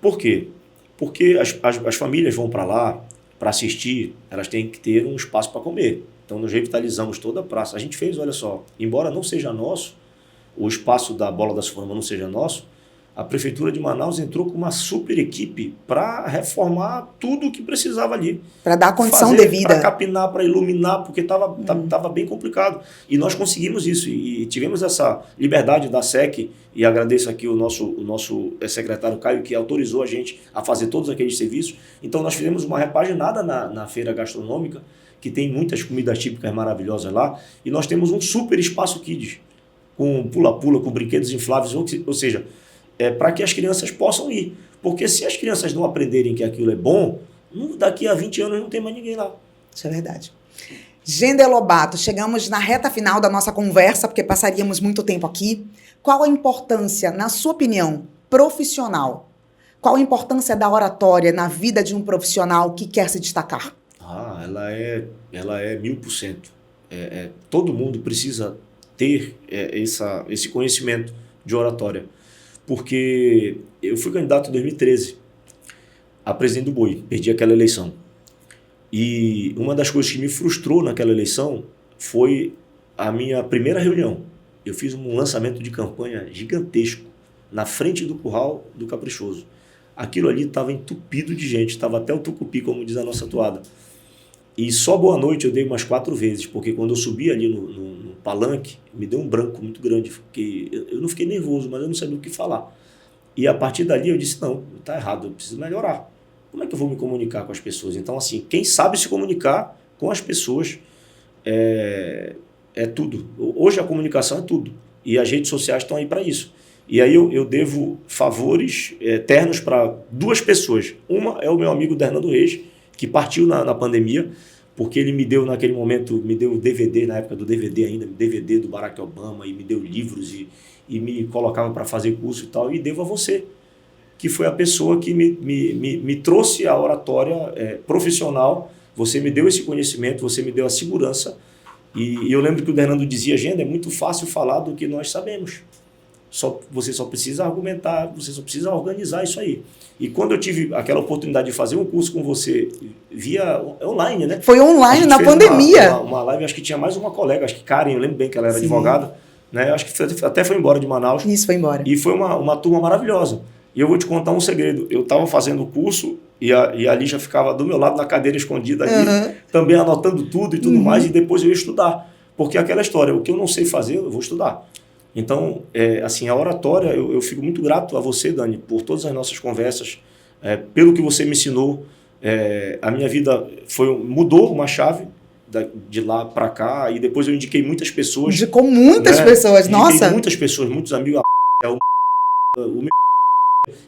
Por quê? Porque as famílias vão para lá para assistir, elas têm que ter um espaço para comer. Então, nós revitalizamos toda a praça. A gente fez, olha só, embora não seja nosso, o espaço da Bola da Suforma não seja nosso, a Prefeitura de Manaus entrou com uma super equipe para reformar tudo o que precisava ali. Para dar condição devida. Para capinar, para iluminar, porque estava bem complicado. E nós conseguimos isso. E tivemos essa liberdade da SEC, e agradeço aqui o nosso secretário Caio, que autorizou a gente a fazer todos aqueles serviços. Então nós fizemos uma repaginada na feira gastronômica, que tem muitas comidas típicas maravilhosas lá, e nós temos um super espaço Kids, com pula-pula, com brinquedos infláveis, ou seja, para que as crianças possam ir. Porque se as crianças não aprenderem que aquilo é bom, daqui a 20 anos não tem mais ninguém lá. Isso é verdade. Gender Lobato, chegamos na reta final da nossa conversa, porque passaríamos muito tempo aqui. Qual a importância, na sua opinião, profissional? Qual a importância da oratória na vida de um profissional que quer se destacar? Ela é 1000%. Todo mundo precisa ter esse conhecimento de oratória. Porque eu fui candidato em 2013 a presidente do Boi, perdi aquela eleição. E uma das coisas que me frustrou naquela eleição foi a minha primeira reunião. Eu fiz um lançamento de campanha gigantesco na frente do curral do Caprichoso. Aquilo ali estava entupido de gente, estava até o tucupi, como diz a nossa toada. E só boa noite eu dei umas 4 vezes, porque quando eu subi ali no palanque, me deu um branco muito grande. Eu não fiquei nervoso, mas eu não sabia o que falar. E a partir dali eu disse, não, está errado, eu preciso melhorar. Como é que eu vou me comunicar com as pessoas? Então, assim, quem sabe se comunicar com as pessoas é tudo. Hoje a comunicação é tudo. E as redes sociais estão aí para isso. E aí eu devo favores eternos para 2 pessoas. Uma é o meu amigo Hernando Reis, que partiu na pandemia, porque ele me deu naquele momento, me deu DVD, na época do DVD ainda, DVD do Barack Obama, e me deu livros e me colocava para fazer curso e tal, e devo a você, que foi a pessoa que me trouxe a oratória profissional. Você me deu esse conhecimento, você me deu a segurança, e eu lembro que o Hernando dizia, Genda, é muito fácil falar do que nós sabemos. Você só precisa argumentar, você só precisa organizar isso aí. E quando eu tive aquela oportunidade de fazer um curso com você via online, né? Foi online na pandemia. Uma live, acho que tinha mais uma colega, acho que Karen, eu lembro bem que ela era advogada, né? Acho que até foi embora de Manaus. Isso, foi embora. E foi uma turma maravilhosa. E eu vou te contar um segredo. Eu estava fazendo o curso e a Lígia ficava do meu lado na cadeira escondida ali, também anotando tudo e tudo mais, e depois eu ia estudar. Porque aquela história, o que eu não sei fazer, eu vou estudar. Então, assim, a oratória, eu fico muito grato a você, Dani, por todas as nossas conversas, pelo que você me ensinou. A minha vida mudou uma chave de lá para cá, e depois eu indiquei muitas pessoas. Indicou muitas pessoas, nossa! Muitas pessoas, muitos amigos,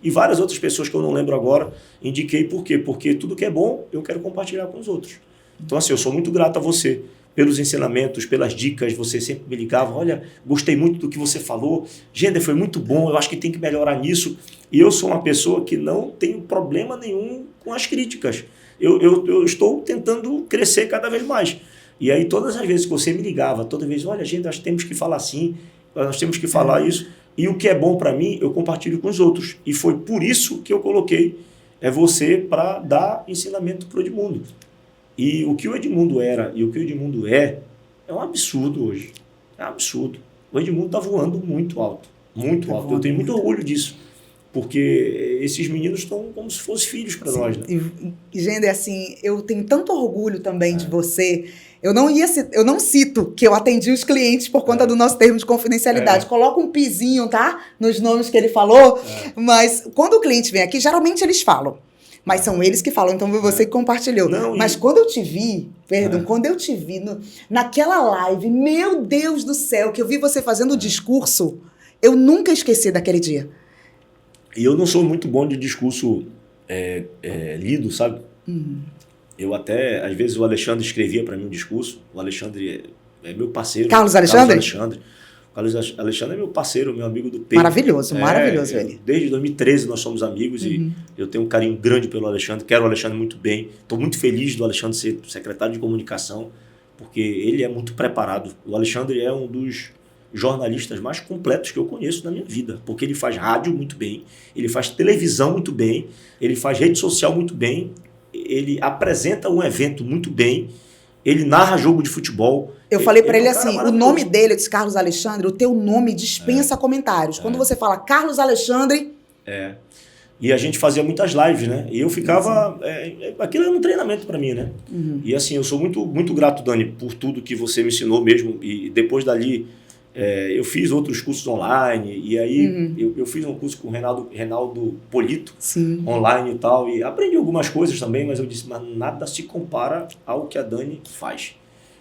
e várias outras pessoas que eu não lembro agora, indiquei por quê? Porque tudo que é bom, eu quero compartilhar com os outros. Então, assim, eu sou muito grato a você pelos ensinamentos, pelas dicas, você sempre me ligava, olha, gostei muito do que você falou, Gender, foi muito bom, eu acho que tem que melhorar nisso. E eu sou uma pessoa que não tenho problema nenhum com as críticas. Eu estou tentando crescer cada vez mais. E aí, todas as vezes que você me ligava, toda vez, olha, Gender, nós temos que falar assim, nós temos que falar isso. E o que é bom para mim, eu compartilho com os outros. E foi por isso que eu coloquei você para dar ensinamento para o Edmundo. E o que o Edmundo era e o que o Edmundo é um absurdo hoje. É um absurdo. O Edmundo está voando muito alto. Muito alto. Eu tenho muito orgulho disso. Porque esses meninos estão como se fossem filhos para nós. Né? E, Gender, assim, eu tenho tanto orgulho também de você. Eu não cito que eu atendi os clientes por conta do nosso termo de confidencialidade. Coloca um pizinho, tá? Nos nomes que ele falou. Mas quando o cliente vem aqui, geralmente eles falam. Mas são eles que falam, então foi você que compartilhou. Mas quando eu te vi, quando eu te vi naquela live, meu Deus do céu, que eu vi você fazendo o discurso, eu nunca esqueci daquele dia. E eu não sou muito bom de discurso lido, sabe? Eu até, às vezes, o Alexandre escrevia para mim um discurso. O Alexandre é meu parceiro. Carlos Alexandre? Carlos Alexandre é meu parceiro, meu amigo do peito. Maravilhoso, maravilhoso ele. Desde 2013 nós somos amigos e eu tenho um carinho grande pelo Alexandre. Quero o Alexandre muito bem. Estou muito feliz do Alexandre ser secretário de comunicação, porque ele é muito preparado. O Alexandre é um dos jornalistas mais completos que eu conheço na minha vida, porque ele faz rádio muito bem, ele faz televisão muito bem, ele faz rede social muito bem, ele apresenta um evento muito bem, ele narra jogo de futebol. Eu falei para ele assim, o nome dele, eu disse Carlos Alexandre, o teu nome dispensa comentários. Quando você fala Carlos Alexandre... E a gente fazia muitas lives, né? E eu ficava... aquilo era um treinamento para mim, né? E assim, eu sou muito, muito grato, Dani, por tudo que você me ensinou mesmo. E depois dali, eu fiz outros cursos online. E aí eu fiz um curso com o Reinaldo Polito, online e tal. E aprendi algumas coisas também, mas eu disse, mas nada se compara ao que a Dani faz.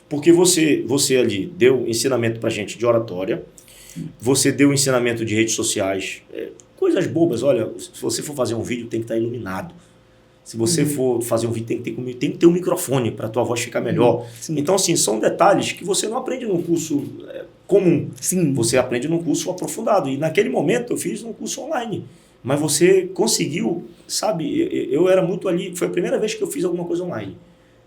Porque você ali deu ensinamento pra gente de oratória, você deu ensinamento de redes sociais, coisas bobas. Olha, se você for fazer um vídeo, tem que estar iluminado. Se você for fazer um vídeo, tem que ter um microfone para a tua voz ficar melhor. Então, assim, são detalhes que você não aprende num curso comum. Você aprende num curso aprofundado. E naquele momento eu fiz um curso online. Mas você conseguiu, sabe, eu era muito ali, foi a primeira vez que eu fiz alguma coisa online.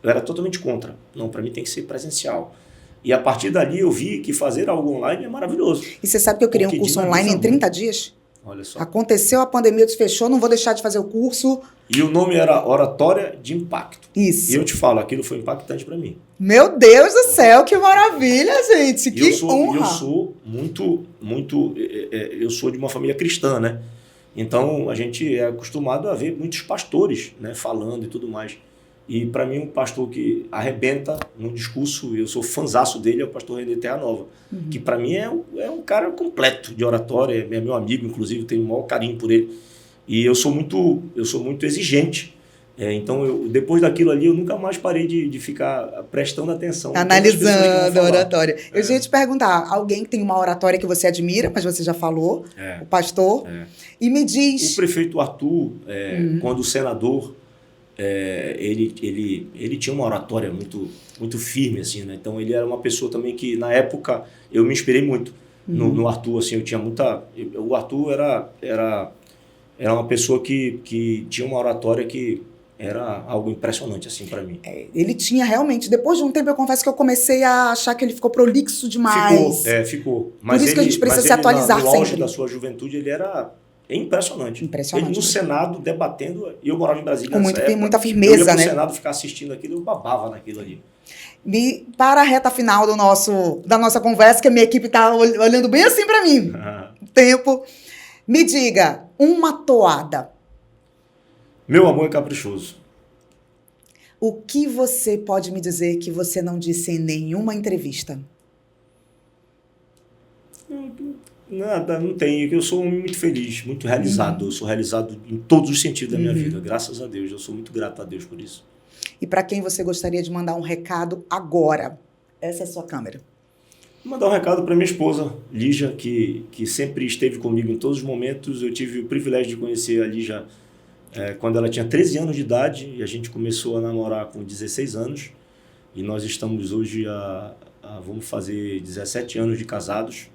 Eu era totalmente contra. Não, para mim tem que ser presencial. E a partir dali eu vi que fazer algo online é maravilhoso. E você sabe que eu criei um curso online em 30 dias? Olha só. Aconteceu, a pandemia desfechou, não vou deixar de fazer o curso. E o nome era Oratória de Impacto. Isso. E eu te falo, aquilo foi impactante para mim. Meu Deus do céu, que maravilha, gente. Que honra. Eu sou muito... eu sou de uma família cristã, né? Então, a gente é acostumado a ver muitos pastores, né, falando e tudo mais. E para mim, um pastor que arrebenta no discurso, eu sou fãzaço dele, é o pastor René Terra Nova, que para mim é um cara completo de oratória, é meu amigo, inclusive, tenho o maior carinho por ele. E eu sou muito exigente. Então, depois daquilo ali, eu nunca mais parei de ficar prestando atenção. Analisando a oratória. Eu já ia te perguntar, alguém que tem uma oratória que você admira, mas você já falou, o pastor, e me diz... O prefeito Arthur, quando o senador... ele tinha uma oratória muito firme, assim, né? Então ele era uma pessoa também que na época eu me inspirei muito no Arthur, assim, eu tinha muita... O Arthur era uma pessoa que tinha uma oratória que era algo impressionante, assim, para mim. Ele tinha realmente, depois de um tempo eu confesso que eu comecei a achar que ele ficou prolixo demais. Ficou. Mas por isso que a gente precisa se atualizar sempre. No auge da sua juventude ele era... impressionante. Ele no Senado debatendo, e eu morava em Brasília nessa época. Muita firmeza, eu ia pro né? Senado ficar assistindo aquilo, eu babava naquilo ali. E para a reta final da nossa conversa, que a minha equipe está olhando bem assim para mim. Tempo. Me diga, uma toada. Meu amor é caprichoso. O que você pode me dizer que você não disse em nenhuma entrevista? Nada, não tem. Eu sou muito feliz, muito realizado. Eu sou realizado em todos os sentidos da minha vida, graças a Deus. Eu sou muito grato a Deus por isso. E para quem você gostaria de mandar um recado agora? Essa é a sua câmera. Vou mandar um recado para minha esposa, Lígia, que sempre esteve comigo em todos os momentos. Eu tive o privilégio de conhecer a Lígia quando ela tinha 13 anos de idade e a gente começou a namorar com 16 anos. E nós estamos hoje vamos fazer 17 anos de casados.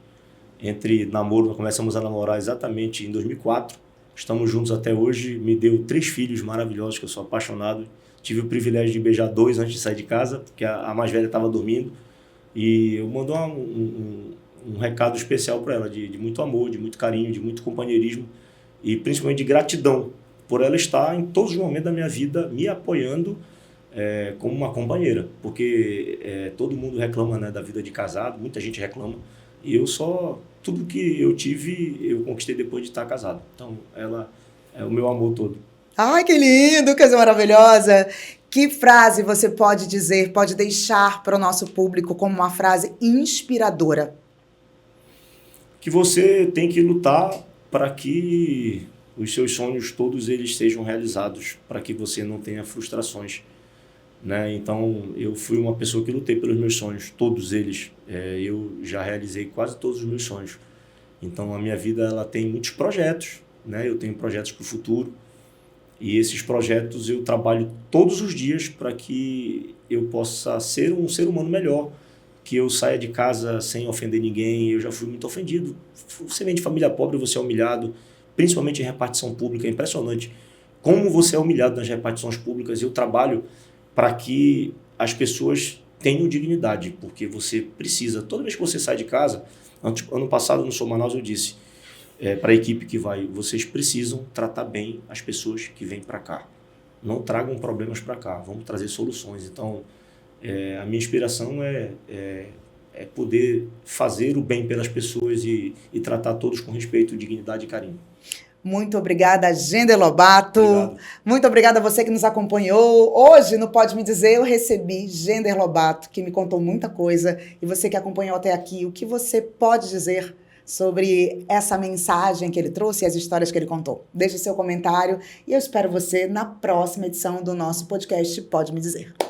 Entre namoro, nós começamos a namorar exatamente em 2004. Estamos juntos até hoje. Me deu 3 filhos maravilhosos, que eu sou apaixonado. Tive o privilégio de beijar 2 antes de sair de casa, porque a mais velha estava dormindo. E eu mando um recado especial para ela, de muito amor, de muito carinho, de muito companheirismo e principalmente de gratidão por ela estar em todos os momentos da minha vida me apoiando como uma companheira. Porque todo mundo reclama, né, da vida de casado, muita gente reclama. E tudo que eu tive, eu conquistei depois de estar casado. Então, ela é o meu amor todo. Ai, que lindo, que coisa maravilhosa. Que frase você pode dizer, pode deixar para o nosso público como uma frase inspiradora? Que você tem que lutar para que os seus sonhos, todos eles sejam realizados, para que você não tenha frustrações. Né? Então, eu fui uma pessoa que lutei pelos meus sonhos, todos eles. Eu já realizei quase todos os meus sonhos. Então, a minha vida ela tem muitos projetos, né? Eu tenho projetos para o futuro e esses projetos eu trabalho todos os dias para que eu possa ser um ser humano melhor, que eu saia de casa sem ofender ninguém. Eu já fui muito ofendido. Você vem de família pobre, você é humilhado, principalmente em repartição pública. É impressionante como você é humilhado nas repartições públicas. Eu trabalho para que as pessoas tenham dignidade, porque você precisa, toda vez que você sai de casa, ano passado no Sou Manaus eu disse para a equipe que vai, vocês precisam tratar bem as pessoas que vêm para cá. Não tragam problemas para cá, vamos trazer soluções. Então, a minha inspiração é poder fazer o bem pelas pessoas e tratar todos com respeito, dignidade e carinho. Muito obrigada, Gender Lobato. Obrigado. Muito obrigada a você que nos acompanhou. Hoje, no Pode Me Dizer, eu recebi Gender Lobato, que me contou muita coisa. E você que acompanhou até aqui, o que você pode dizer sobre essa mensagem que ele trouxe e as histórias que ele contou? Deixe seu comentário e eu espero você na próxima edição do nosso podcast Pode Me Dizer.